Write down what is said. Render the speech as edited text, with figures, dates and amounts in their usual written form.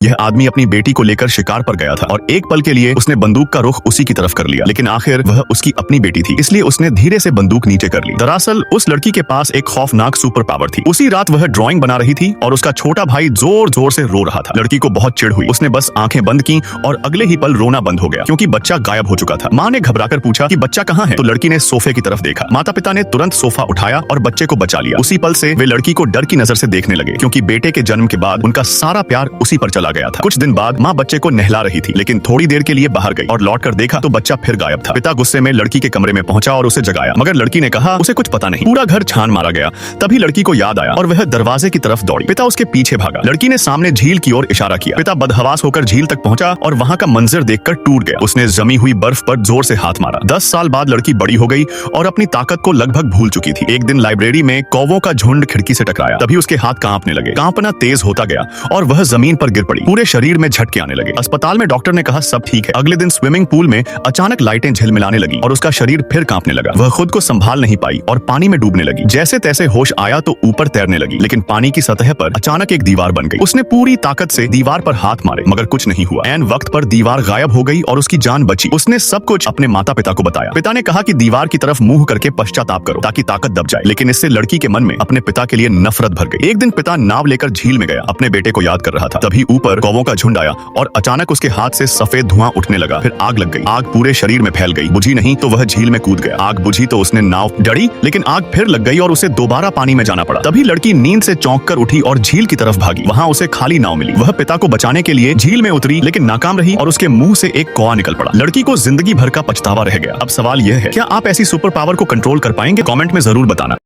यह आदमी अपनी बेटी को लेकर शिकार पर गया था और एक पल के लिए उसने बंदूक का रुख उसी की तरफ कर लिया, लेकिन आखिर वह उसकी अपनी बेटी थी, इसलिए उसने धीरे से बंदूक नीचे कर ली। दरअसल उस लड़की के पास एक खौफनाक सुपर पावर थी। उसी रात वह ड्राइंग बना रही थी और उसका छोटा भाई जोर जोर से रो रहा था। लड़की को बहुत चिढ़ हुई, उसने बस आंखें बंद की और अगले ही पल रोना बंद हो गया क्योंकि बच्चा गायब हो चुका था। माँ ने घबराकर पूछा कि बच्चा कहाँ है, तो लड़की ने सोफे की तरफ देखा। माता पिता ने तुरंत सोफा उठाया और बच्चे को बचा लिया। उसी पल से वे लड़की को डर की नजर से देखने लगे क्योंकि बेटे के जन्म के बाद उनका सारा प्यार उसी पर चला गया था। कुछ दिन बाद माँ बच्चे को नहला रही थी, लेकिन थोड़ी देर के लिए बाहर गई और लौटकर देखा तो बच्चा फिर गायब था। पिता गुस्से में लड़की के कमरे में पहुंचा और उसे जगाया, मगर लड़की ने कहा उसे कुछ पता नहीं। पूरा घर छान मारा गया। तभी लड़की को याद आया और वह दरवाजे की तरफ दौड़ी। पिता उसके पीछे भागा। लड़की ने सामने झील की ओर इशारा किया। पिता बदहवास होकर झील तक पहुंचा और वहां का मंजर देखकर टूट गया। उसने जमी हुई बर्फ पर जोर से हाथ मारा। 10 साल बाद लड़की बड़ी हो गई और अपनी ताकत को लगभग भूल चुकी थी। एक दिन लाइब्रेरी में कौवों का झुंड खिड़की से टकराया। तभी उसके हाथ कांपने लगे। कांपना तेज होता गया और वह जमीन पर गिर पड़ी। पूरे शरीर में झटके आने लगे। अस्पताल में डॉक्टर ने कहा सब ठीक है। अगले दिन स्विमिंग पूल में अचानक लाइटें झिलमिलाने लगी और उसका शरीर फिर कांपने लगा। वह खुद को संभाल नहीं पाई और पानी में डूबने लगी। जैसे तैसे होश आया तो ऊपर तैरने लगी, लेकिन पानी की सतह पर अचानक एक दीवार बन गई। उसने पूरी ताकत से दीवार पर हाथ मारे, मगर कुछ नहीं हुआ। ऐन वक्त पर दीवार गायब हो गई और उसकी जान बची। उसने सब कुछ अपने माता पिता को बताया। पिता ने कहा कि दीवार की तरफ मुंह करके पश्चाताप करो ताकि ताकत दब जाए, लेकिन इससे लड़की के मन में अपने पिता के लिए नफरत भर गई। एक दिन पिता नाव लेकर झील में गया, अपने बेटे को याद कर रहा था। तभी ऊपर कौवों का झुंड आया और अचानक उसके हाथ से सफेद धुआं उठने लगा। फिर आग लग गई। आग पूरे शरीर में फैल गई। बुझी नहीं तो वह झील में कूद गया। आग बुझी तो उसने नाव डरी, लेकिन आग फिर लग गई और उसे दोबारा पानी में जाना पड़ा। तभी लड़की नींद से चौंक कर उठी और झील की तरफ भागी। वहां उसे खाली नाव मिली। वह पिता को बचाने के लिए झील में उतरी, लेकिन नाकाम रही और उसके मुंह से एक कौवा निकल पड़ा। लड़की को जिंदगी भर का पछतावा रह गया। अब सवाल यह है, क्या आप ऐसी सुपर पावर को कंट्रोल कर पाएंगे? कमेंट में जरूर बताना।